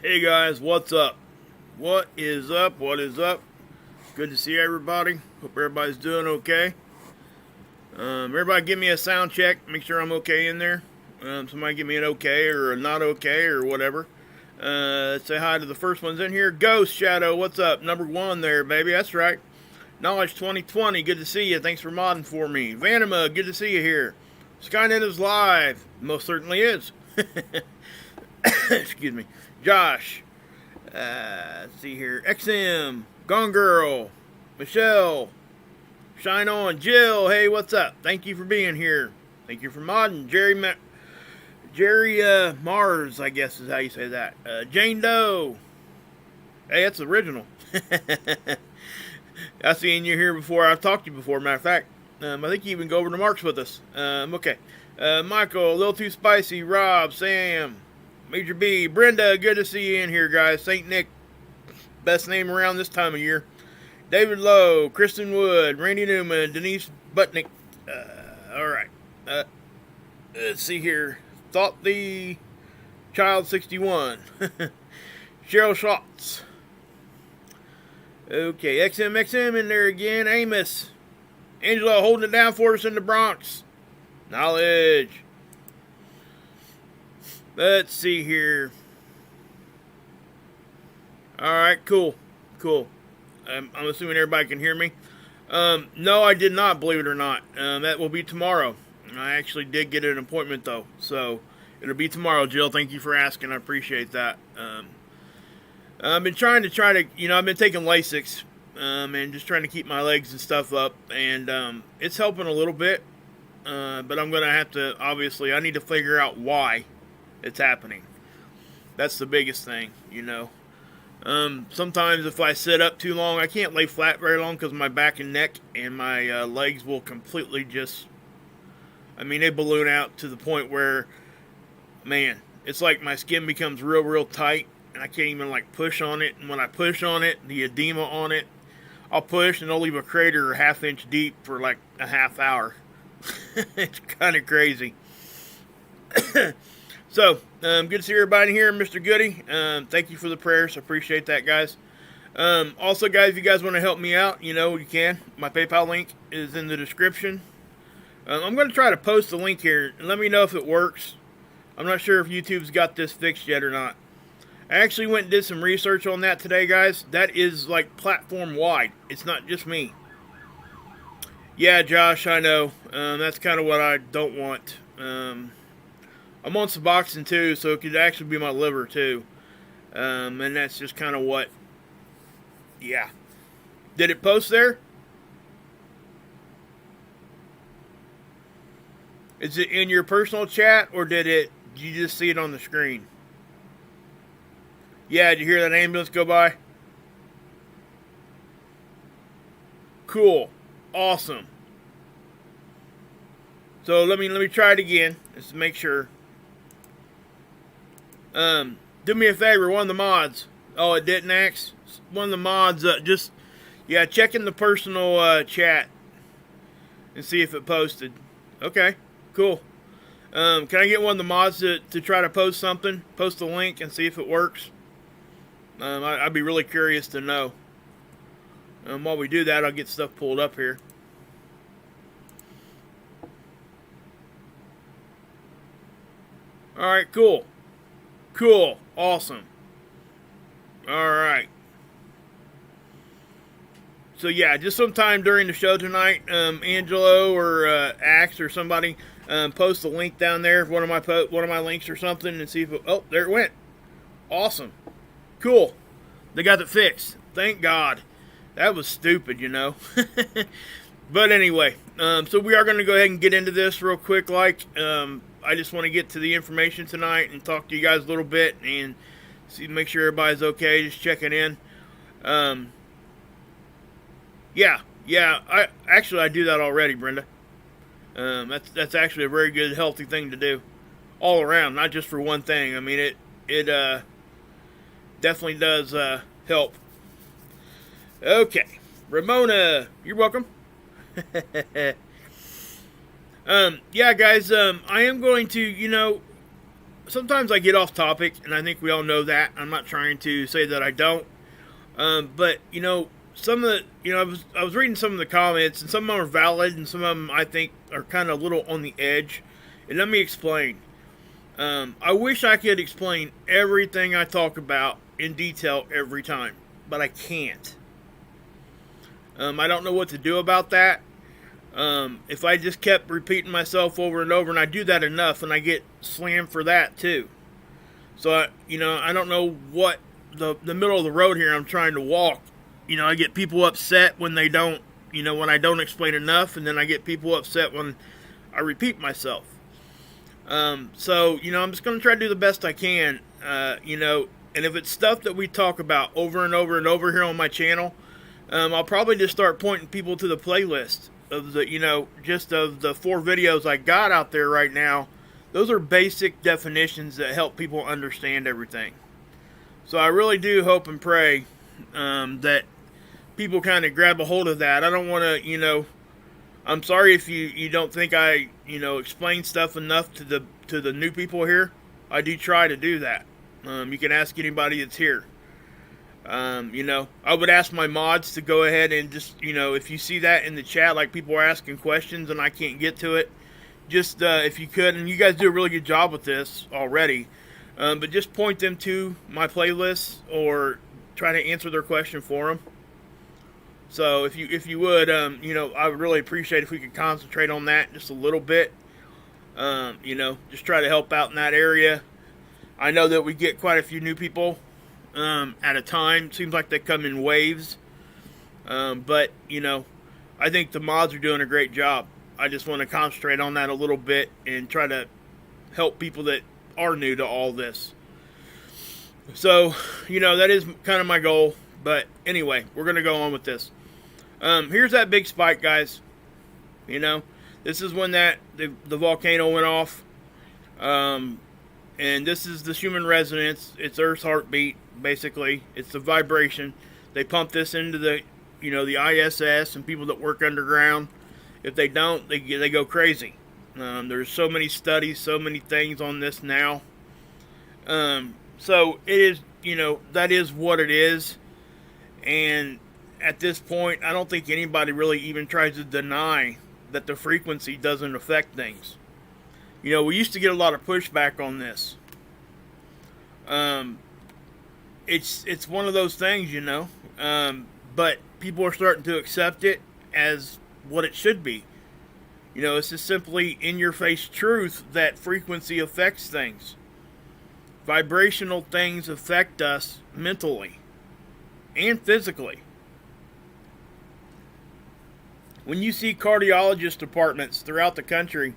Hey guys, what's up? What is up? What is up? Good to see everybody. Hope everybody's doing okay. Everybody give me a sound check. Make sure I'm okay in there. Somebody give me an okay or a not okay or whatever. Say hi to the first ones in here. Ghost Shadow, what's up? Number one there, baby. That's right. Knowledge 2020, good to see you. Thanks for modding for me. Vanima, good to see you here. Skynet is live. Most certainly is. Excuse me. Josh. Let's see here. XM. Gone Girl. Michelle. Shine On. Jill. Hey, what's up? Thank you for being here. Thank you for modding. Jerry Mars, I guess is how you say that. Jane Doe. Hey, that's original. I've seen you here before. I've talked to you before, matter of fact. I think you even go over to Mark's with us. Okay. Michael, a little too spicy. Rob, Sam, Major B, Brenda, good to see you in here, guys. St. Nick, best name around this time of year. David Lowe, Kristen Wood, Randy Newman, Denise Butnick. All right. Let's see here. Thought the Child 61. Cheryl Schwartz. Okay, XMXM in there again. Amos. Angela holding it down for us in the Bronx. Knowledge. Let's see here. Alright, cool. Cool. I'm assuming everybody can hear me. No, I did not, believe it or not. That will be tomorrow. I actually did get an appointment, though. So, it'll be tomorrow, Jill. Thank you for asking. I appreciate that. I've been trying to, I've been taking Lasix, and just trying to keep my legs and stuff up, and, it's helping a little bit, but I'm going to have to, obviously, I need to figure out why it's happening. That's the biggest thing, Sometimes if I sit up too long, I can't lay flat very long because my back and neck and my, legs will completely they balloon out to the point where, man, it's like my skin becomes real, real tight. And I can't even push on it. And when I push on it, the edema on it, I'll push and I'll leave a crater a half-inch deep for a half hour. It's kind of crazy. So, good to see everybody here, Mr. Goody. Thank you for the prayers. I appreciate that, guys. Also, guys, if you guys want to help me out, you can. My PayPal link is in the description. I'm going to try to post the link here and let me know if it works. I'm not sure if YouTube's got this fixed yet or not. I actually went and did some research on that today, guys. That is, platform-wide. It's not just me. Yeah, Josh, I know. That's kind of what I don't want. I'm on Suboxone, too, so it could actually be my liver, too. And that's just kind of what... Yeah. Did it post there? Is it in your personal chat, or did you just see it on the screen? Yeah, did you hear that ambulance go by? Cool. Awesome. So let me try it again, just to make sure. Do me a favor, one of the mods. Oh, it didn't, Axe? One of the mods, check in the personal chat and see if it posted. Okay, cool. Can I get one of the mods to try to post something? Post a link and see if it works? I'd be really curious to know. While we do that, I'll get stuff pulled up here. Alright, cool. Cool. Awesome. Alright. So yeah, just sometime during the show tonight, Angelo or Axe or somebody post a link down there, one of my links or something, and see if oh, there it went. Awesome. Cool. They got it fixed. Thank God. That was stupid, But anyway, so we are going to go ahead and get into this real quick. I just want to get to the information tonight and talk to you guys a little bit and make sure everybody's okay. Just checking in. Yeah. I do that already, Brenda. That's actually a very good, healthy thing to do, all around, not just for one thing. It definitely does help. Okay, Ramona, you're welcome. Yeah, guys, I am going to, sometimes I get off topic, and I think we all know that. I'm not trying to say that I don't. But some of the I was reading some of the comments, and some of them are valid, and some of them I think are kind of a little on the edge. And let me explain. I wish I could explain everything I talk about in detail every time, but I can't. I don't know what to do about that. If I just kept repeating myself over and over, and I do that enough, and I get slammed for that too. So, I don't know what the middle of the road here I'm trying to walk. I get people upset when they don't, when I don't explain enough, and then I get people upset when I repeat myself. So, I'm just going to try to do the best I can, and if it's stuff that we talk about over and over and over here on my channel, I'll probably just start pointing people to the playlist of the, just of the 4 videos I got out there right now. Those are basic definitions that help people understand everything. So I really do hope and pray that people kind of grab a hold of that. I don't want to, I'm sorry if you don't think I, explain stuff enough to the new people here. I do try to do that. You can ask anybody that's here. I would ask my mods to go ahead and just, if you see that in the chat, like people are asking questions and I can't get to it, just if you could, and you guys do a really good job with this already, but just point them to my playlists or try to answer their question for them. So if you would, I would really appreciate if we could concentrate on that just a little bit. Just try to help out in that area. I know that we get quite a few new people at a time. Seems like they come in waves. But I think the mods are doing a great job. I just want to concentrate on that a little bit and try to help people that are new to all this. So, that is kind of my goal. But anyway, we're going to go on with this. Here's that big spike, guys. This is when the volcano went off. And this is the human resonance. It's Earth's heartbeat, basically. It's the vibration. They pump this into the ISS and people that work underground. If they don't, they go crazy. There's so many studies, so many things on this now. So it is, that is what it is. And at this point, I don't think anybody really even tries to deny that the frequency doesn't affect things. We used to get a lot of pushback on this. It's one of those things, but people are starting to accept it as what it should be. It's just simply in-your-face truth that frequency affects things. Vibrational things affect us mentally and physically. When you see cardiologist departments throughout the country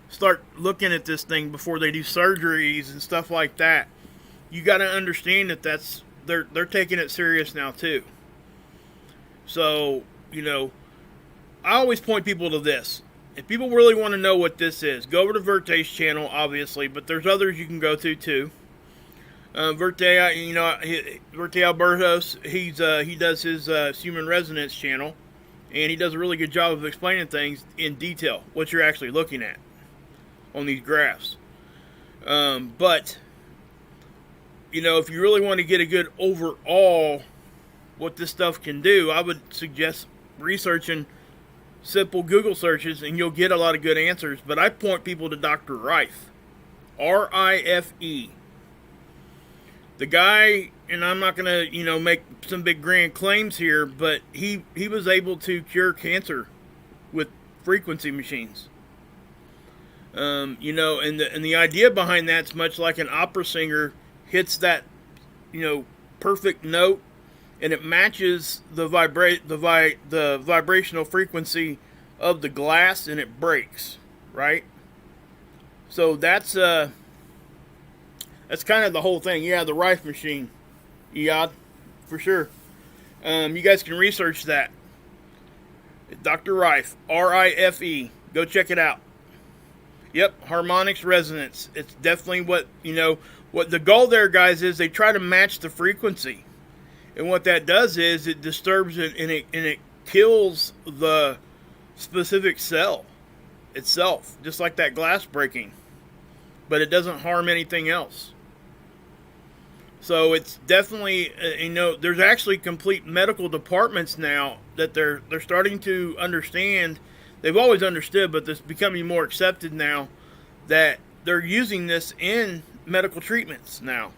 start looking at this thing before they do surgeries and stuff like that, you got to understand that they're taking it serious now too. So, I always point people to this. If people really want to know what this is, go over to Verte's channel, obviously, but there's others you can go to too. Verte, Verte Albertos, he does his human resonance channel, and he does a really good job of explaining things in detail, what you're actually looking at on these graphs. But, if you really want to get a good overall what this stuff can do, I would suggest researching simple Google searches, and you'll get a lot of good answers. But I point people to Dr. Rife. R-I-F-E. The guy, and I'm not going to, make some big grand claims here, but he was able to cure cancer with frequency machines. And the idea behind that's much like an opera singer hits that, perfect note, and it matches the vibrational frequency of the glass, and it breaks, right? So that's kind of the whole thing. Yeah, the Rife machine, Eod, for sure. You guys can research that. Dr. Rife, R-I-F-E. Go check it out. Yep, harmonics resonance. It's definitely what the goal there, guys, is they try to match the frequency. And what that does is it disturbs it, and it kills the specific cell itself, just like that glass breaking. but it doesn't harm anything else. So it's definitely, there's actually complete medical departments now that they're starting to understand. They've always understood, but it's becoming more accepted now that they're using this in medical treatments now.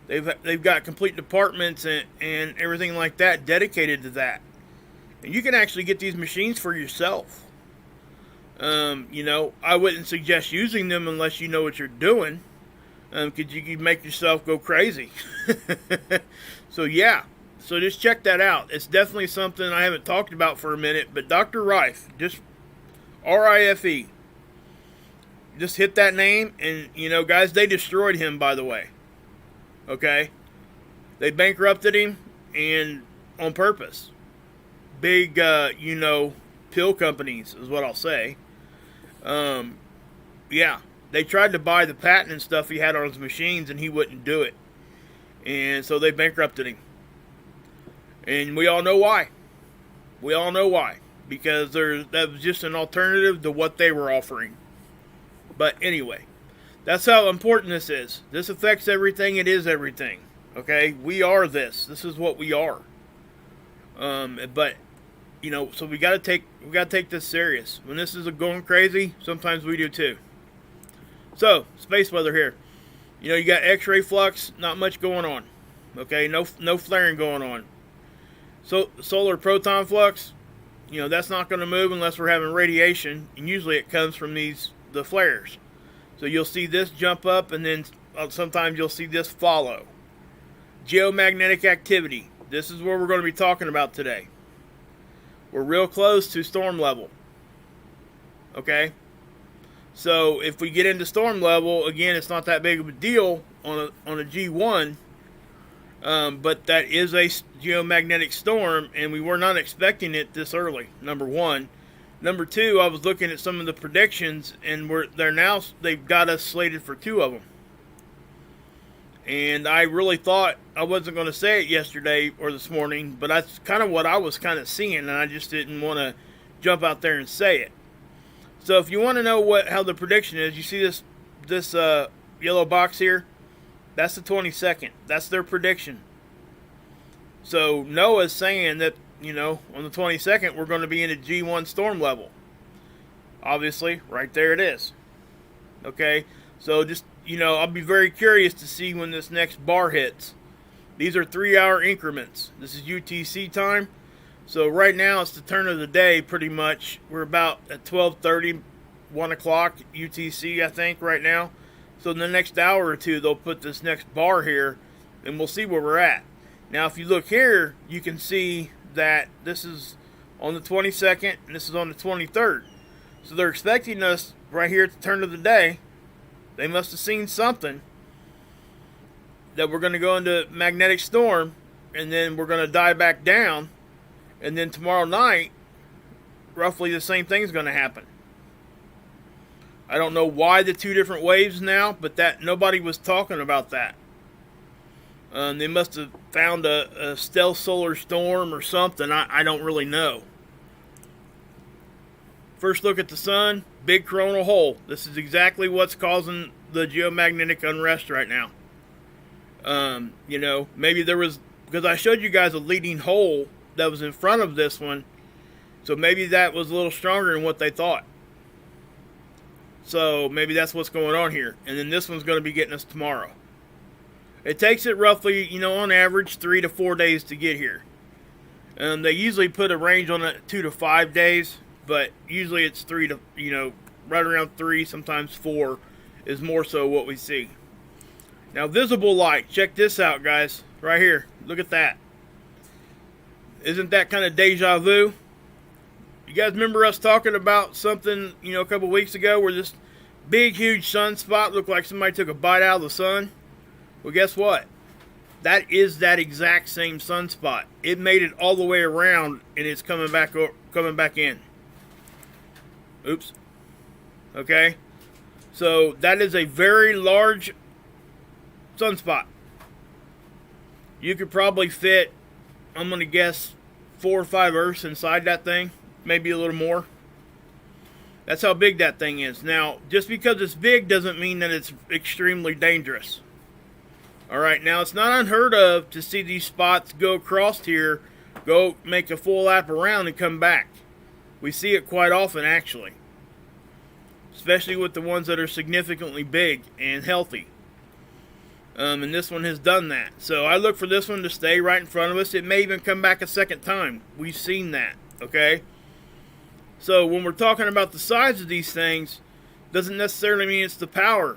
They've got complete departments and everything like that dedicated to that. And you can actually get these machines for yourself. I wouldn't suggest using them unless you know what you're doing, because you can make yourself go crazy. So yeah, so just check that out. It's definitely something I haven't talked about for a minute, but Dr. Rife, just R-I-F-E. Just hit that name, and guys, they destroyed him, by the way. Okay? They bankrupted him, and on purpose. Big, pill companies is what I'll say. Yeah, they tried to buy the patent and stuff he had on his machines, and he wouldn't do it. And so they bankrupted him. And we all know why. We all know why. Because that was just an alternative to what they were offering. But anyway, that's how important this is. This affects everything. It is everything. Okay? We are this. This is what we are. But so we gotta take this serious. When this is going crazy, sometimes we do too. So, space weather here. You got X-ray flux, not much going on. Okay, no flaring going on. So solar proton flux, that's not going to move unless we're having radiation, and usually it comes from the flares. So you'll see this jump up, and then sometimes you'll see this follow. Geomagnetic activity. This is what we're going to be talking about today. We're real close to storm level. Okay? So if we get into storm level, again, it's not that big of a deal on a G1, but that is a geomagnetic storm, and we were not expecting it this early, number one. Number two, I was looking at some of the predictions, and they've got us slated for 2 of them. And I really thought I wasn't going to say it yesterday or this morning, but that's kind of what I was kind of seeing, and I just didn't want to jump out there and say it. So if you want to know how the prediction is, you see this yellow box here? That's the 22nd. That's their prediction. So NOAA's saying that, on the 22nd, we're going to be in a G1 storm level. Obviously, right there it is. Okay? So just, I'll be very curious to see when this next bar hits. These are 3-hour increments. This is UTC time. So right now it's the turn of the day pretty much. We're about at 12:30, 1 o'clock UTC, I think, right now. So in the next hour or two, they'll put this next bar here, and we'll see where we're at. Now, if you look here, you can see that this is on the 22nd, and this is on the 23rd. So they're expecting us right here at the turn of the day. They must have seen something that we're going to go into magnetic storm, and then we're going to die back down, and then tomorrow night, roughly the same thing's going to happen. I don't know why the 2 different waves now, but that nobody was talking about that. They must have found a stealth solar storm or something. I don't really know. First look at the sun, big coronal hole. This is exactly what's causing the geomagnetic unrest right now. Maybe there was, because I showed you guys a leading hole that was in front of this one, so maybe that was a little stronger than what they thought. So maybe that's what's going on here. And then this one's going to be getting us tomorrow. It takes it roughly, on average, 3 to 4 days to get here. They usually put a range on it, 2 to 5 days, but usually it's 3 to, right around 3, sometimes 4 is more so what we see. Now, visible light. Check this out, guys. Right here. Look at that. Isn't that kind of deja vu? You guys remember us talking about something, a couple weeks ago where this big, huge sunspot looked like somebody took a bite out of the sun? Well, guess what? That is that exact same sunspot. It made it all the way around, and it's coming back in. Oops. Okay? So, that is a very large sunspot. You could probably fit, I'm going to guess, 4 or 5 Earths inside that thing. Maybe a little more. That's how big that thing is. Now, just because it's big doesn't mean that it's extremely dangerous. Alright, now it's not unheard of to see these spots go across here, go make a full lap around and come back. We see it quite often, actually. Especially with the ones that are significantly big and healthy. And this one has done that. So I look for this one to stay right in front of us. It may even come back a second time. We've seen that, okay? So when we're talking about the size of these things, doesn't necessarily mean it's the power,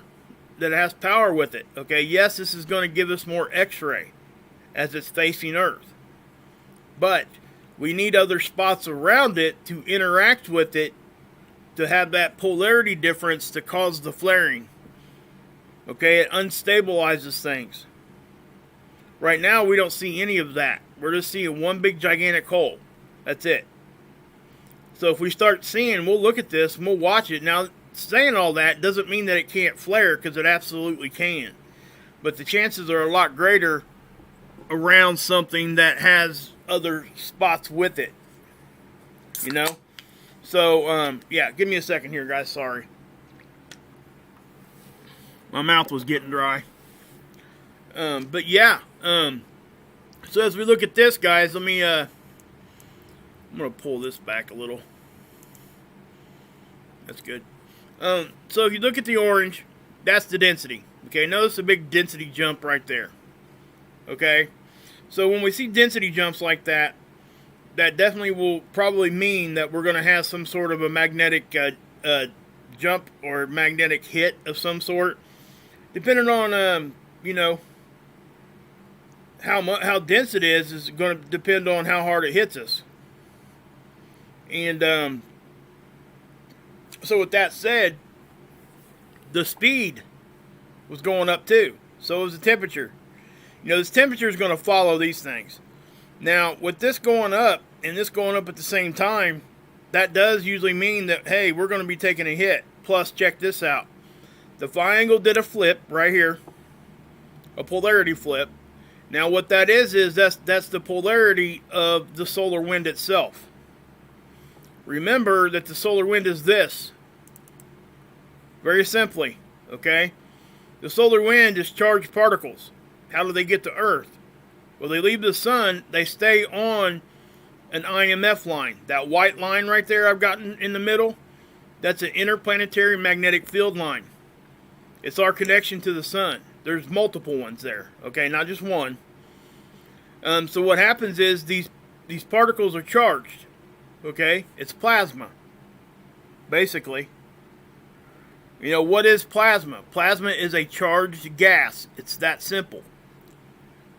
that it has power with it, okay? Yes, this is going to give us more X-ray as it's facing Earth. But we need other spots around it to interact with it to have that polarity difference to cause the flaring. Okay, it unstabilizes things. Right now, we don't see any of that. We're just seeing one big gigantic hole. That's it. So if we start seeing, we'll look at this and we'll watch it. Now, saying all that doesn't mean that it can't flare, because it absolutely can. But the chances are a lot greater around something that has other spots with it. You know? So, yeah, give me a second here, guys. Sorry. My mouth was getting dry. But yeah, so as we look at this, guys, let me, I'm going to pull this back a little. That's good. So if you look at the orange, that's the density. Okay, notice a big density jump right there. Okay, so when we see density jumps like that, that definitely will probably mean that we're going to have some sort of a magnetic jump or magnetic hit of some sort. Depending on, you know, how dense it is going to depend on how hard it hits us. And so with that said, the speed was going up too. So was the temperature. You know, this temperature is going to follow these things. Now, with this going up and this going up at the same time, that does usually mean that, hey, we're going to be taking a hit. Plus, check this out. The triangle did a flip right here, a polarity flip. Now what that is that's the polarity of the solar wind itself. Remember that the solar wind is this. Very simply, okay? The solar wind is charged particles. How do they get to Earth? Well, they leave the sun, they stay on an IMF line. That white line right there I've got in the middle, that's an interplanetary magnetic field line. It's our connection to the sun. There's multiple ones there, okay, not just one. So what happens is these particles are charged, okay? It's plasma, basically. You know, what is plasma? Plasma is a charged gas. It's that simple.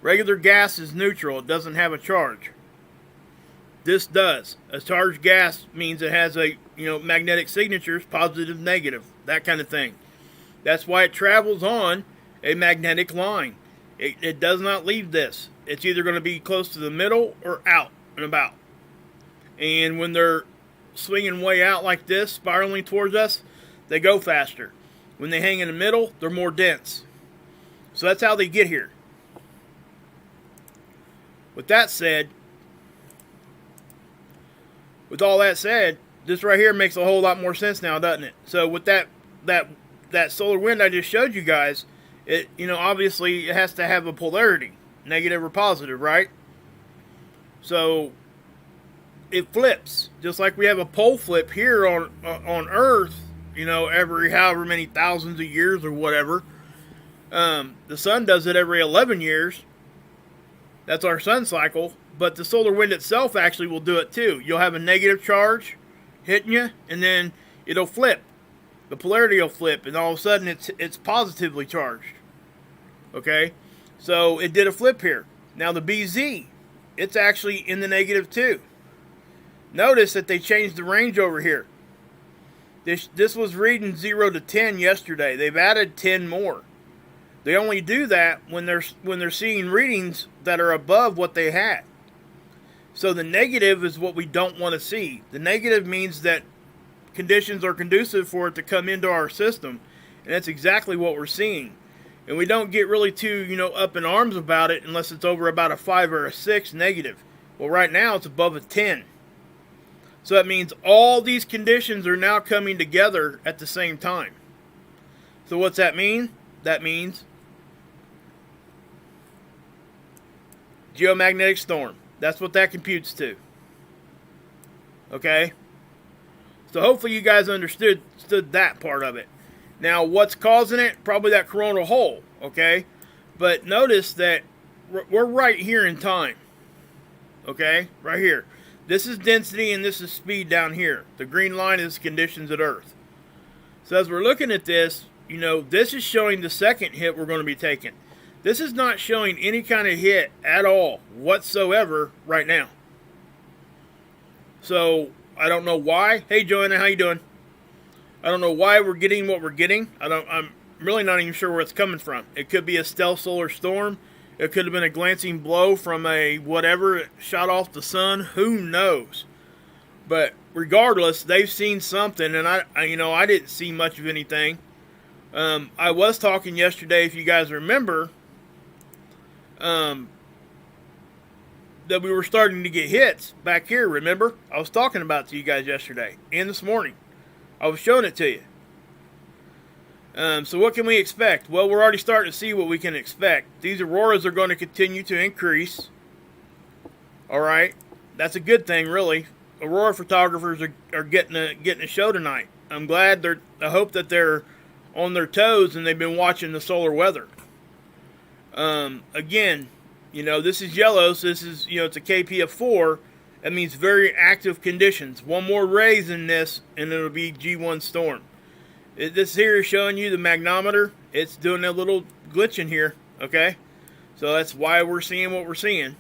Regular gas is neutral. It doesn't have a charge. This does. A charged gas means it has a, you know, magnetic signatures, positive, negative, that kind of thing. That's why it travels on a magnetic line. It does not leave this. It's either going to be close to the middle or out and about. And when they're swinging way out like this, spiraling towards us, they go faster. When they hang in the middle, they're more dense. So that's how they get here. With that said, with all that said, this right here makes a whole lot more sense now, doesn't it? So with that solar wind I just showed you guys, it, you know, obviously it has to have a polarity, negative or positive, right? So it flips, just like we have a pole flip here on Earth, you know, every however many thousands of years or whatever. The sun does it every 11 years. That's our sun cycle. But the solar wind itself actually will do it too. You'll have a negative charge hitting you, and then it'll flip. The polarity will flip, and all of a sudden it's positively charged. Okay? So it did a flip here. Now the BZ, it's actually in the negative too. Notice that they changed the range over here. This was reading 0 to 10 yesterday. They've added 10 more. They only do that when they're seeing readings that are above what they had. So the negative is what we don't want to see. The negative means that conditions are conducive for it to come into our system, and that's exactly what we're seeing. And we don't get really too, you know, up in arms about it unless it's over about a 5 or a 6 negative. Well, right now it's above a 10. So that means all these conditions are now coming together at the same time. So what's that mean? That means geomagnetic storm. That's what that computes to. Okay? So hopefully you guys understood that part of it. Now, what's causing it? Probably that coronal hole. Okay? But notice that we're right here in time. Okay? Right here. This is density and this is speed down here. The green line is conditions at Earth. So as we're looking at this, you know, this is showing the second hit we're going to be taking. This is not showing any kind of hit at all whatsoever right now. So I don't know why. Hey Joanna, how you doing? I don't know why we're getting what we're getting. I'm really not even sure where it's coming from. It could be a stealth solar storm. It could have been a glancing blow from a whatever it shot off the sun. Who knows? But regardless, they've seen something, and I didn't see much of anything. I was talking yesterday, if you guys remember, that we were starting to get hits back here. Remember, I was talking about it to you guys yesterday and this morning. I was showing it to you. So what can we expect? Well, we're already starting to see what we can expect. These auroras are going to continue to increase. All right, that's a good thing, really. Aurora photographers are getting a show tonight. I'm glad I hope that they're on their toes and they've been watching the solar weather. Again, you know, this is yellow, so this is, you know, it's a KP of 4. That means very active conditions. One more raise in this, and it'll be G1 storm. This here is showing you the magnometer. It's doing a little glitch in here, okay? So that's why we're seeing what we're seeing.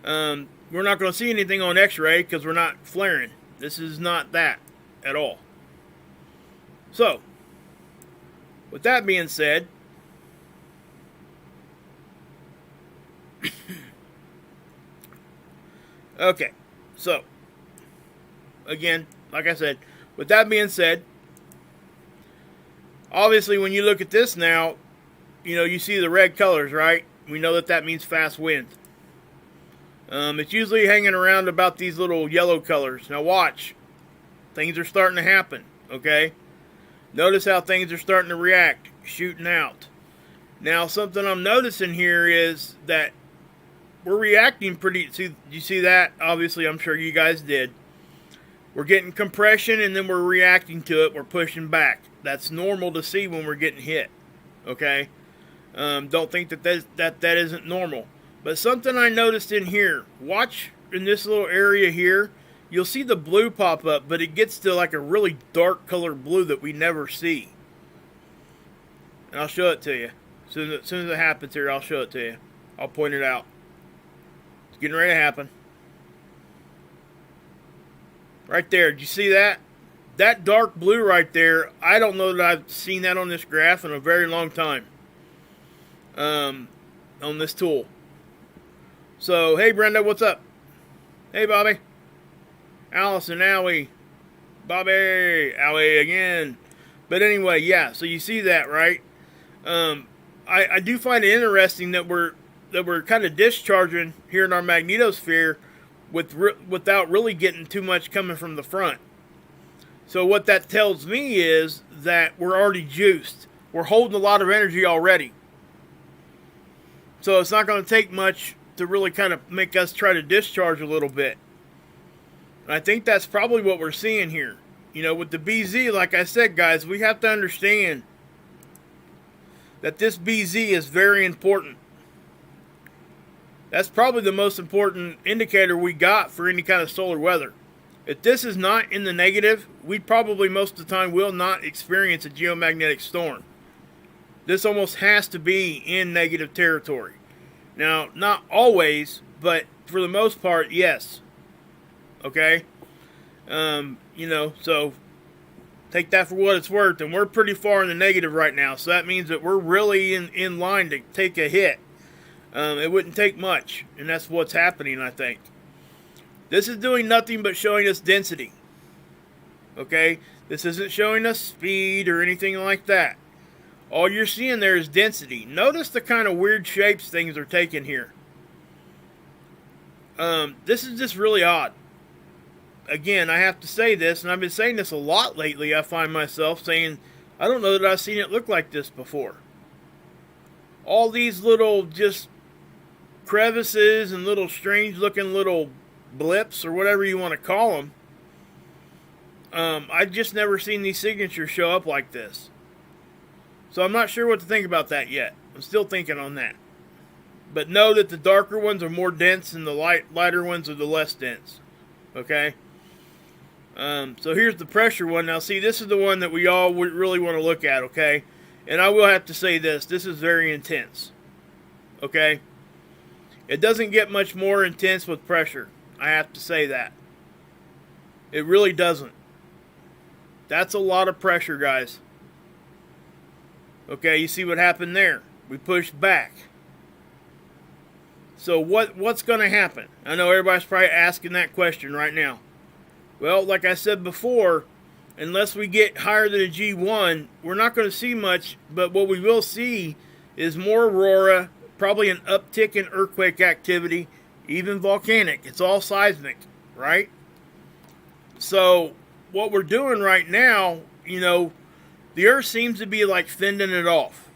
We're not going to see anything on X-ray because we're not flaring. This is not that at all. So, with that being said, okay, so, again, like I said, with that being said, obviously when you look at this now, you know, you see the red colors, right? We know that means fast wind. It's usually hanging around about these little yellow colors. Now watch. Things are starting to happen, okay? Notice how things are starting to react, shooting out. Now something I'm noticing here is that we're reacting you see that? Obviously, I'm sure you guys did. We're getting compression and then we're reacting to it. We're pushing back. That's normal to see when we're getting hit, okay? Don't think that isn't normal. But something I noticed in here, watch in this little area here, you'll see the blue pop up, but it gets to like a really dark color blue that we never see. And I'll show it to you. As soon as it happens here, I'll show it to you. I'll point it out. It's getting ready to happen. Right there, did you see that? That dark blue right there, I don't know that I've seen that on this graph in a very long time. On this tool. So, hey Brenda, what's up? Hey Bobby. Allison, Allie. Bobby, Allie again. But anyway, yeah, so you see that, right? I do find it interesting that we're kind of discharging here in our magnetosphere without really getting too much coming from the front. So what that tells me is that we're already juiced. We're holding a lot of energy already. So it's not going to take much to really kind of make us try to discharge a little bit. And I think that's probably what we're seeing here. You know, with the BZ, like I said, guys, we have to understand that this BZ is very important. That's probably the most important indicator we got for any kind of solar weather. If this is not in the negative, we probably most of the time will not experience a geomagnetic storm. This almost has to be in negative territory. Now, not always, but for the most part, yes. Okay? You know, so take that for what it's worth. And we're pretty far in the negative right now. So that means that we're really in line to take a hit. It wouldn't take much. And that's what's happening, I think. This is doing nothing but showing us density. Okay? This isn't showing us speed or anything like that. All you're seeing there is density. Notice the kind of weird shapes things are taking here. This is just really odd. again, I have to say this, and I've been saying this a lot lately. I find myself saying, I don't know that I've seen it look like this before. All these little just crevices and little strange looking little blips or whatever you want to call them. I've just never seen these signatures show up like this. So I'm not sure what to think about that yet. I'm still thinking on that. But know that the darker ones are more dense and the lighter ones are the less dense. Okay? So here's the pressure one. Now see, this is the one that we all would really want to look at, okay? And I will have to say this. This is very intense. Okay? It doesn't get much more intense with pressure. I have to say that. It really doesn't. That's a lot of pressure, guys. Okay, you see what happened there? We pushed back. So what's going to happen? I know everybody's probably asking that question right now. Well, like I said before, unless we get higher than a G1, we're not going to see much, but what we will see is more aurora, probably an uptick in earthquake activity, even volcanic. It's all seismic, right? So what we're doing right now, you know, the Earth seems to be like fending it off,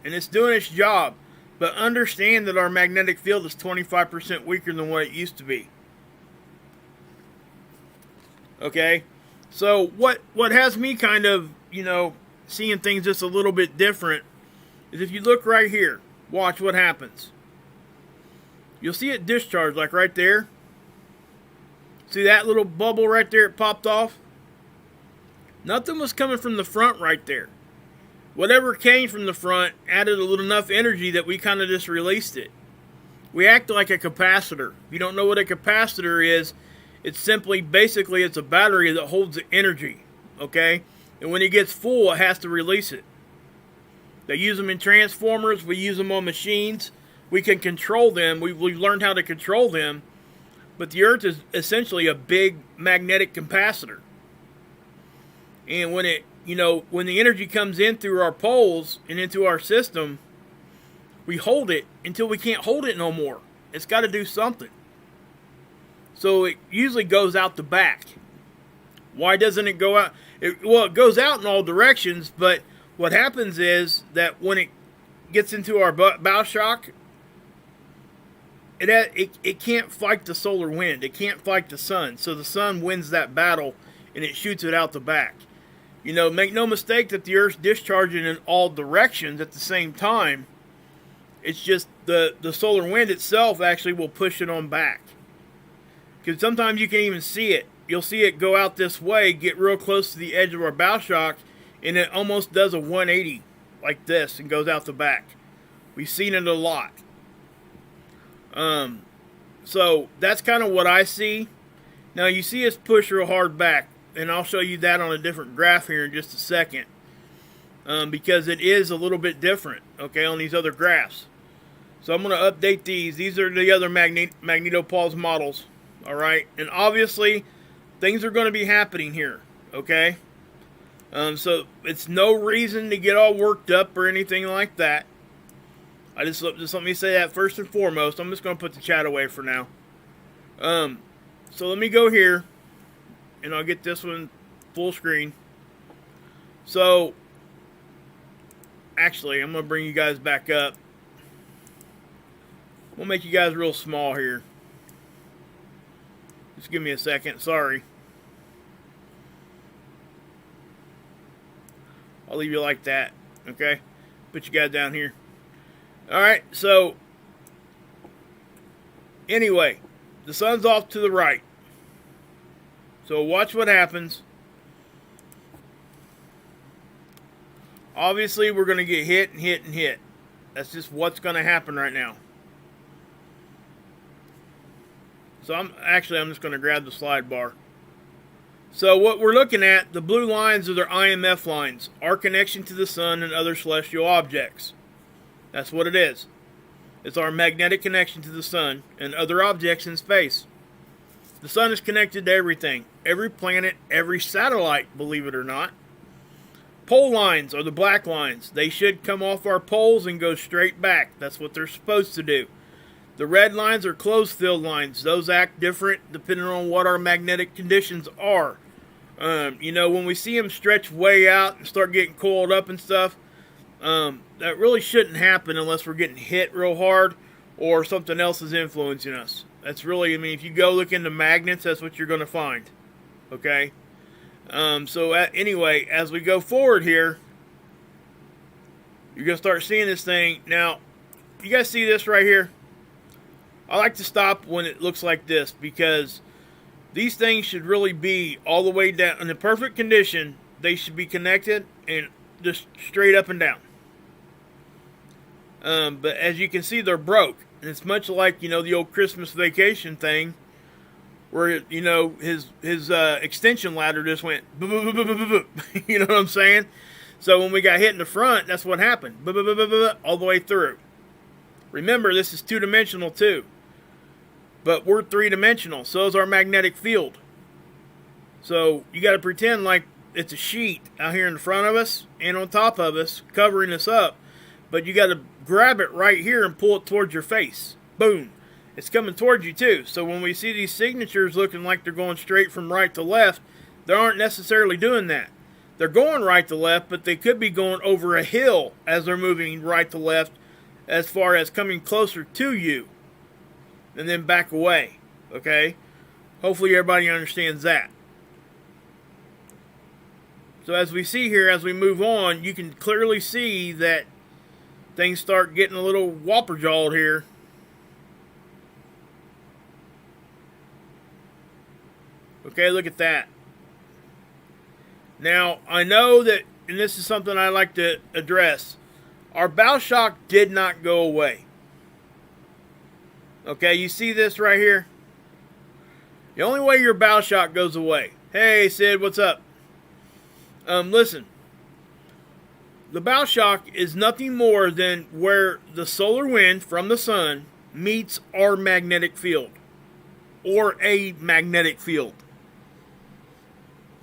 and it's doing its job. But understand that our magnetic field is 25% weaker than what it used to be. Okay? So what has me kind of, you know, seeing things just a little bit different is if you look right here, watch what happens. You'll see it discharge like right there. See that little bubble right there it popped off? Nothing was coming from the front right there. Whatever came from the front added a little enough energy that we kind of just released it. We act like a capacitor. If you don't know what a capacitor is, it's simply, basically, it's a battery that holds the energy, okay? And when it gets full, it has to release it. They use them in transformers. We use them on machines. We can control them. We've learned how to control them. But the Earth is essentially a big magnetic capacitor. And when it, you know, when the energy comes in through our poles and into our system, we hold it until we can't hold it no more. It's got to do something. So it usually goes out the back. Why doesn't it go out? It goes out in all directions, but what happens is that when it gets into our bow shock, it can't fight the solar wind. It can't fight the sun. So the sun wins that battle, and it shoots it out the back. You know, make no mistake that the Earth's discharging in all directions at the same time. It's just the solar wind itself actually will push it on back. Because sometimes you can even see it. You'll see it go out this way, get real close to the edge of our bow shock, and it almost does a 180 like this and goes out the back. We've seen it a lot. So that's kind of what I see. Now you see us push real hard back. And I'll show you that on a different graph here in just a second. Because it is a little bit different, okay, on these other graphs. So I'm going to update these. These are the other magnetopause models, all right? And obviously, things are going to be happening here, okay? So it's no reason to get all worked up or anything like that. Just let me say that first and foremost. I'm just going to put the chat away for now. So let me go here. And I'll get this one full screen. So, actually, I'm going to bring you guys back up. We'll make you guys real small here. Just give me a second. Sorry. I'll leave you like that. Okay? Put you guys down here. Alright, so, anyway, the sun's off to the right. So watch what happens. Obviously, we're going to get hit and hit and hit. That's just what's going to happen right now. So I'm just going to grab the slide bar. So what we're looking at, the blue lines are their IMF lines, our connection to the sun and other celestial objects. That's what it is. It's our magnetic connection to the sun and other objects in space. The sun is connected to everything. Every planet, every satellite, believe it or not. Pole lines are the black lines. They should come off our poles and go straight back. That's what they're supposed to do. The red lines are closed field lines. Those act different depending on what our magnetic conditions are. When we see them stretch way out and start getting coiled up and stuff, that really shouldn't happen unless we're getting hit real hard or something else is influencing us. That's really, if you go look into magnets, that's what you're going to find. Okay? Anyway, as we go forward here, you're going to start seeing this thing. Now, you guys see this right here? I like to stop when it looks like this because these things should really be all the way down. In the perfect condition, they should be connected and just straight up and down. But as you can see, they're broke. And it's much like, the old Christmas Vacation thing where, his extension ladder just went, you know what I'm saying? So when we got hit in the front, that's what happened. All the way through. Remember, this is two-dimensional too. But we're three-dimensional. So is our magnetic field. So you got to pretend like it's a sheet out here in front of us and on top of us, covering us up. But you got to grab it right here and pull it towards your face. Boom. It's coming towards you too. So when we see these signatures looking like they're going straight from right to left, they aren't necessarily doing that. They're going right to left, but they could be going over a hill as they're moving right to left as far as coming closer to you and then back away. Okay? Hopefully everybody understands that. So as we see here, as we move on, you can clearly see that things start getting a little whopper-jawed here. Okay, look at that. Now, I know that, and this is something I like to address, our bow shock did not go away. Okay, you see this right here? The only way your bow shock goes away. Hey, Sid, what's up? Listen. The bow shock is nothing more than where the solar wind from the sun meets our magnetic field. Or a magnetic field.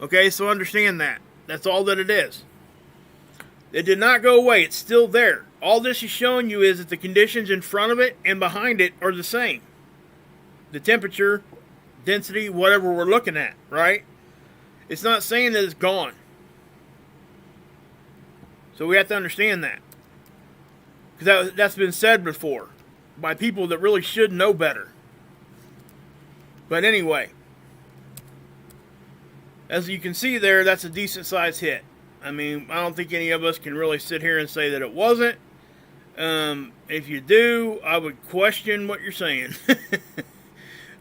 Okay, so understand that. That's all that it is. It did not go away. It's still there. All this is showing you is that the conditions in front of it and behind it are the same. The temperature, density, whatever we're looking at, right? It's not saying that it's gone. So we have to understand that. Because that's been said before by people that really should know better. But anyway, as you can see there, that's a decent sized hit. I don't think any of us can really sit here and say that it wasn't. If you do, I would question what you're saying.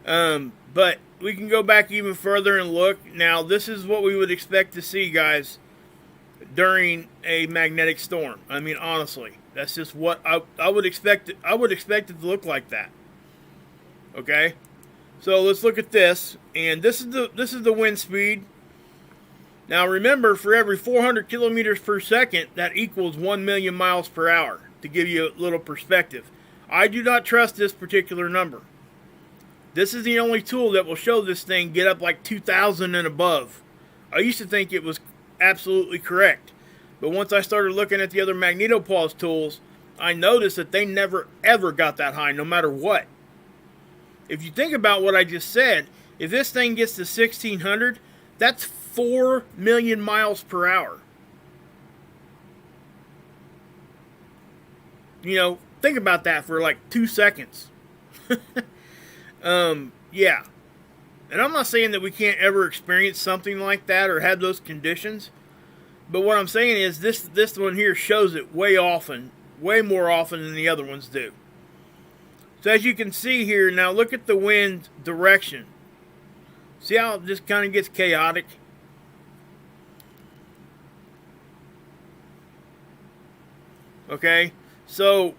But we can go back even further and look. Now, this is what we would expect to see, guys, during a magnetic storm. Honestly, that's just what I would expect. I would expect it to look like that. Okay, so let's look at this, and this is the wind speed. Now remember, for every 400 kilometers per second, that equals 1 million miles per hour. To give you a little perspective, I do not trust this particular number. This is the only tool that will show this thing get up like 2,000 and above. I used to think it was absolutely correct, but once I started looking at the other magnetopause tools, I noticed that they never ever got that high, no matter what. If you think about what I just said, if this thing gets to 1,600, that's 4 million miles per hour. Think about that for like 2 seconds. Yeah. And I'm not saying that we can't ever experience something like that or have those conditions. But what I'm saying is this one here shows it way more often than the other ones do. So as you can see here, now look at the wind direction. See how it just kind of gets chaotic? Okay, so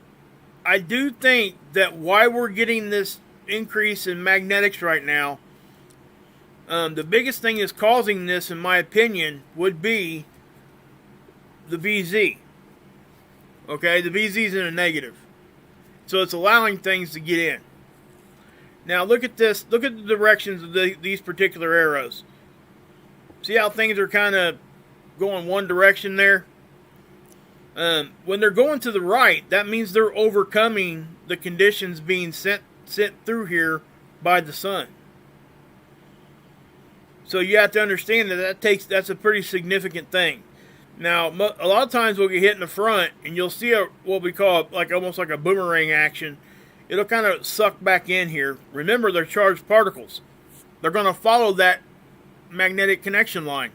I do think that why we're getting this increase in magnetics right now, the biggest thing is causing this, in my opinion, would be the VZ. Okay, the VZ is in a negative. So it's allowing things to get in. Now look at this. Look at the directions of these particular arrows. See how things are kind of going one direction there? When they're going to the right, that means they're overcoming the conditions being sent through here by the sun. So you have to understand that's a pretty significant thing. Now, a lot of times we'll get hit in the front, and you'll see what we call almost like a boomerang action. It'll kind of suck back in here. Remember, they're charged particles. They're going to follow that magnetic connection line.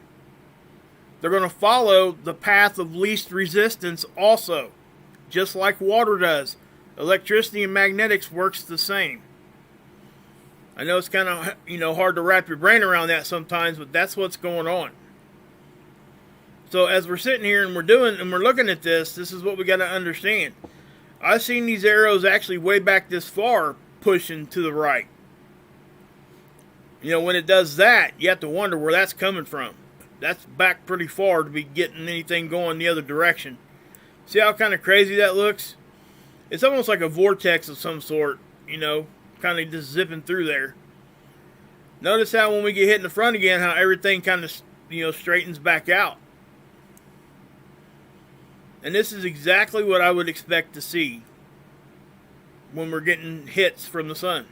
They're going to follow the path of least resistance also, just like water does. Electricity and magnetics works the same. I know it's kind of hard to wrap your brain around that sometimes, but that's what's going on. So as we're sitting here and we're looking at this is what we got to understand. I've seen these arrows actually way back this far pushing to the right. When it does that, you have to wonder where that's coming from. That's back pretty far to be getting anything going the other direction. See how kind of crazy that looks? It's almost like a vortex of some sort, kind of just zipping through there. Notice how when we get hit in the front again, how everything kind of, straightens back out. And this is exactly what I would expect to see when we're getting hits from the sun.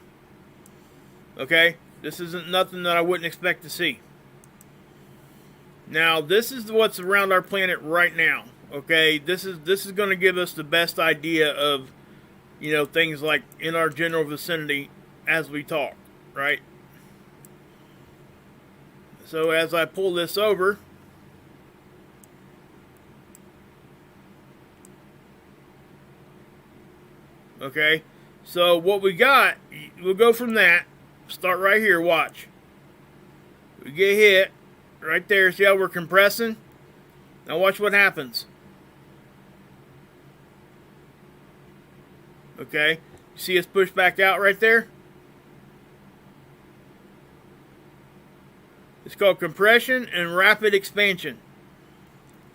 Okay? This isn't nothing that I wouldn't expect to see. Now, this is what's around our planet right now. Okay? This is going to give us the best idea of, things like in our general vicinity as we talk, right? So as I pull this over, okay, so what we got, we'll go from that, start right here, watch. We get hit, right there, see how we're compressing? Now watch what happens. Okay, you see us push back out right there? It's called compression and rapid expansion.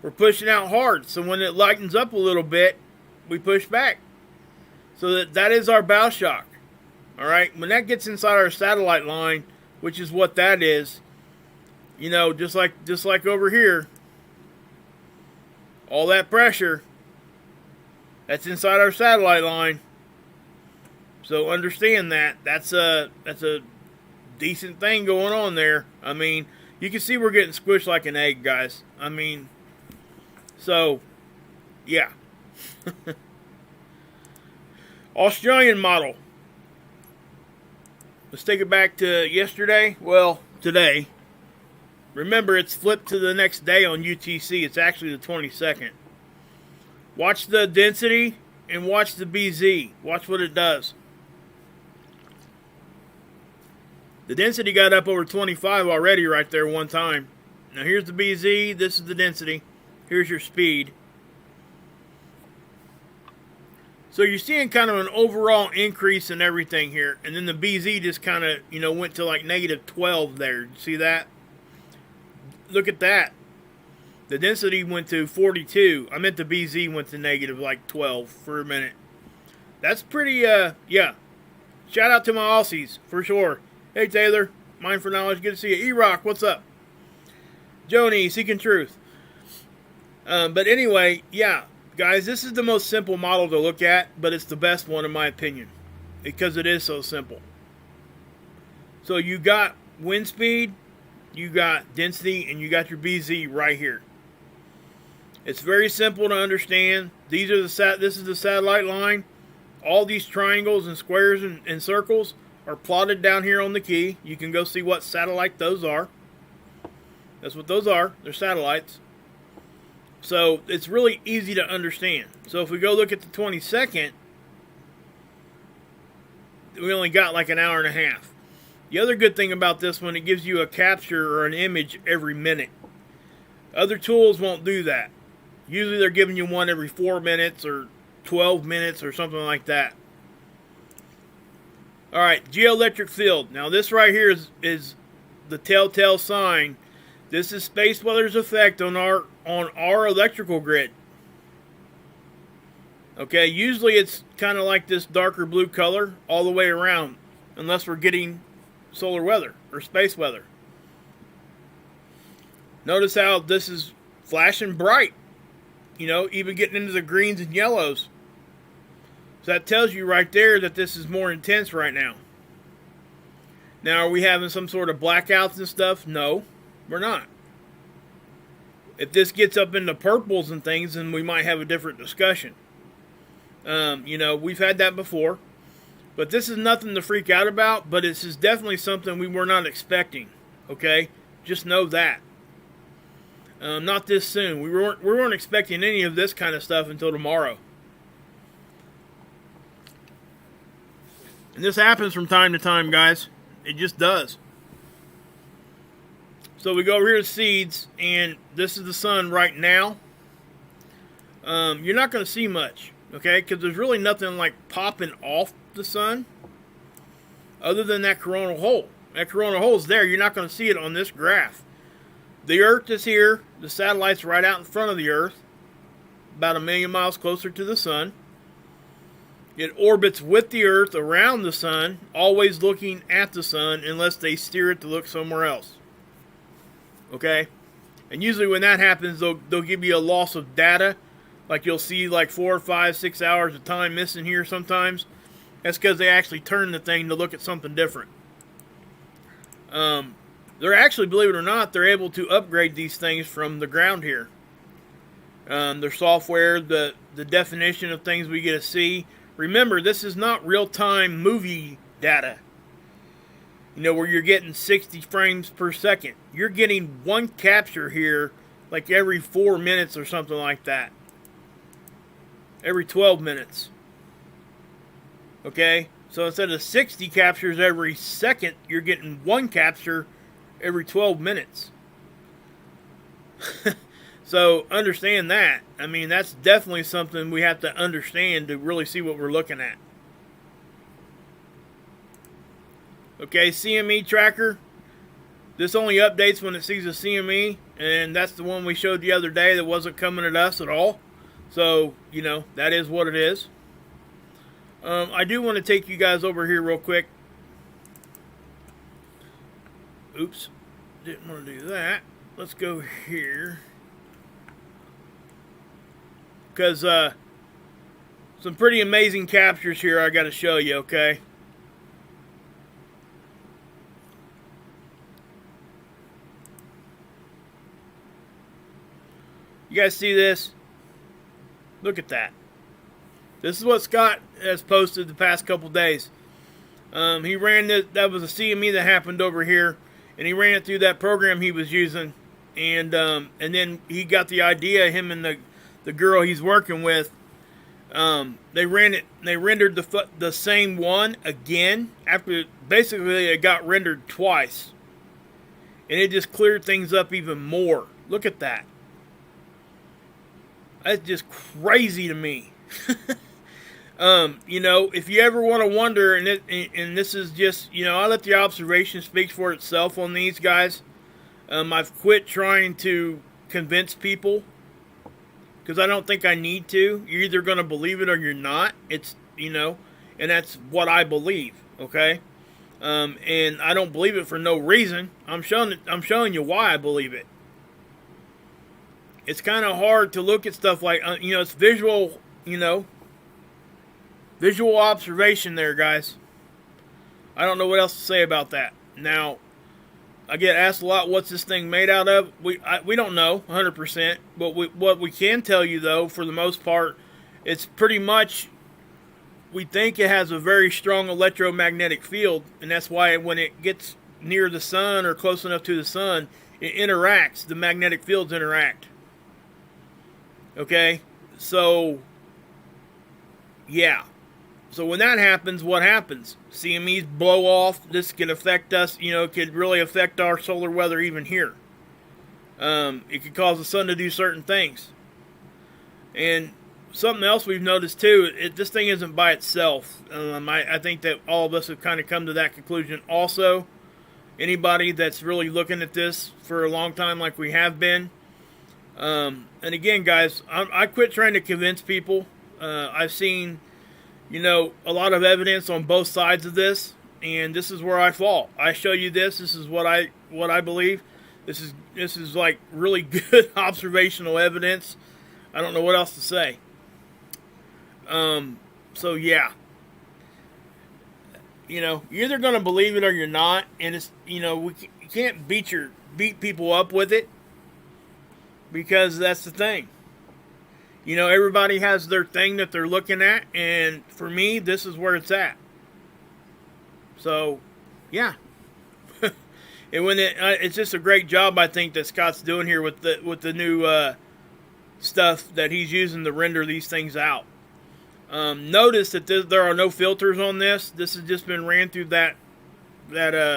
We're pushing out hard, so when it lightens up a little bit, we push back. So that is our bow shock. Alright, when that gets inside our satellite line, which is what that is, just like over here, all that pressure, that's inside our satellite line. So understand that's a decent thing going on there. I mean, you can see we're getting squished like an egg, guys. I mean, so, yeah. Australian model. Let's take it back to yesterday. Well, today. Remember, it's flipped to the next day on UTC. It's actually the 22nd. Watch the density and watch the BZ. Watch what it does. The density got up over 25 already right there one time. Now here's the BZ. This is the density. Here's your speed. So you're seeing kind of an overall increase in everything here. And then the BZ just kind of, went to like negative 12 there. See that? Look at that. The density went to 42. I meant the BZ went to negative like 12 for a minute. That's pretty, yeah. Shout out to my Aussies, for sure. Hey, Taylor. Mind for Knowledge. Good to see you. E-Rock, what's up? Joni, Seeking Truth. But anyway, yeah. Guys, this is the most simple model to look at, but it's the best one in my opinion. Because it is so simple. So you got wind speed, you got density, and you got your BZ right here. It's very simple to understand. This is the satellite line. All these triangles and squares and circles are plotted down here on the key. You can go see what satellite those are. That's what those are. They're satellites. So it's really easy to understand. So if we go look at the 22nd, we only got like an hour and a half. The other good thing about this one, it gives you a capture or an image every minute. Other tools won't do that. Usually they're giving you one every 4 minutes or 12 minutes or something like that. Alright, geoelectric field. Now this right here is the telltale sign. This is space weather's effect on our electrical grid. Okay, usually it's kind of like this darker blue color all the way around, unless we're getting solar weather or space weather. Notice how this is flashing bright. even getting into the greens and yellows. So that tells you right there that this is more intense right now. Now, are we having some sort of blackouts and stuff? No, we're not. If this gets up into purples and things, then we might have a different discussion. We've had that before. But this is nothing to freak out about, but this is definitely something we were not expecting. Okay? Just know that. Not this soon. We weren't expecting any of this kind of stuff until tomorrow. And this happens from time to time, guys. It just does. So we go over here to seeds, and this is the sun right now. You're not going to see much, okay? Because there's really nothing like popping off the sun other than that coronal hole. That coronal hole is there. You're not going to see it on this graph. The Earth is here. The satellite's right out in front of the Earth, about 1 million miles closer to the sun. It orbits with the Earth around the sun, always looking at the sun unless they steer it to look somewhere else. Okay? And usually when that happens, they'll give you a loss of data. Like you'll see like 4, 5, 6 hours of time missing here sometimes. That's because they actually turn the thing to look at something different. They're actually, believe it or not, they're able to upgrade these things from the ground here. Their software, the definition of things we get to see. Remember, this is not real-time movie data. Where you're getting 60 frames per second. You're getting one capture here like every 4 minutes or something like that. Every 12 minutes. Okay? So instead of 60 captures every second, you're getting one capture every 12 minutes. So understand that. I mean, that's definitely something we have to understand to really see what we're looking at. Okay, CME tracker. This only updates when it sees a CME, and that's the one we showed the other day that wasn't coming at us at all. So, that is what it is. I do want to take you guys over here real quick. Oops, didn't want to do that. Let's go here. Because some pretty amazing captures here I got to show you, okay? You guys see this? Look at that. This is what Scott has posted the past couple days. He ran this, that was a CME that happened over here, and he ran it through that program he was using, and then he got the idea, him and the girl he's working with, they rendered the same one again after basically it got rendered twice, and it just cleared things up even more. Look at that. That's just crazy to me. If you ever want to wonder, and this is just, I let the observation speak for itself on these guys. I've quit trying to convince people because I don't think I need to. You're either going to believe it or you're not. It's, and that's what I believe, okay? And I don't believe it for no reason. I'm showing you why I believe it. It's kind of hard to look at stuff like, it's visual, visual observation there, guys. I don't know what else to say about that. Now, I get asked a lot, what's this thing made out of? We don't know 100%, but what we can tell you, though, for the most part, it's pretty much, we think it has a very strong electromagnetic field, and that's why when it gets near the sun or close enough to the sun, it interacts. The magnetic fields interact. Okay? So, yeah. So when that happens, what happens? CMEs blow off. This could affect us, it could really affect our solar weather even here. It could cause the sun to do certain things. And something else we've noticed too, this thing isn't by itself. I think that all of us have kind of come to that conclusion also. Anybody that's really looking at this for a long time like we have been. And again, guys, I quit trying to convince people. I've seen, a lot of evidence on both sides of this, and this is where I fall. I show you this. This is what I believe. This is like really good observational evidence I don't know what else to say. So yeah, you're either going to believe it or you're not, and it's you can't beat people up with it, because that's the thing. Everybody has their thing that they're looking at, and for me, this is where it's at. So, yeah. And when it's just a great job, I think, that Scott's doing here with the new stuff that he's using to render these things out. Notice that there are no filters on this. This has just been ran through that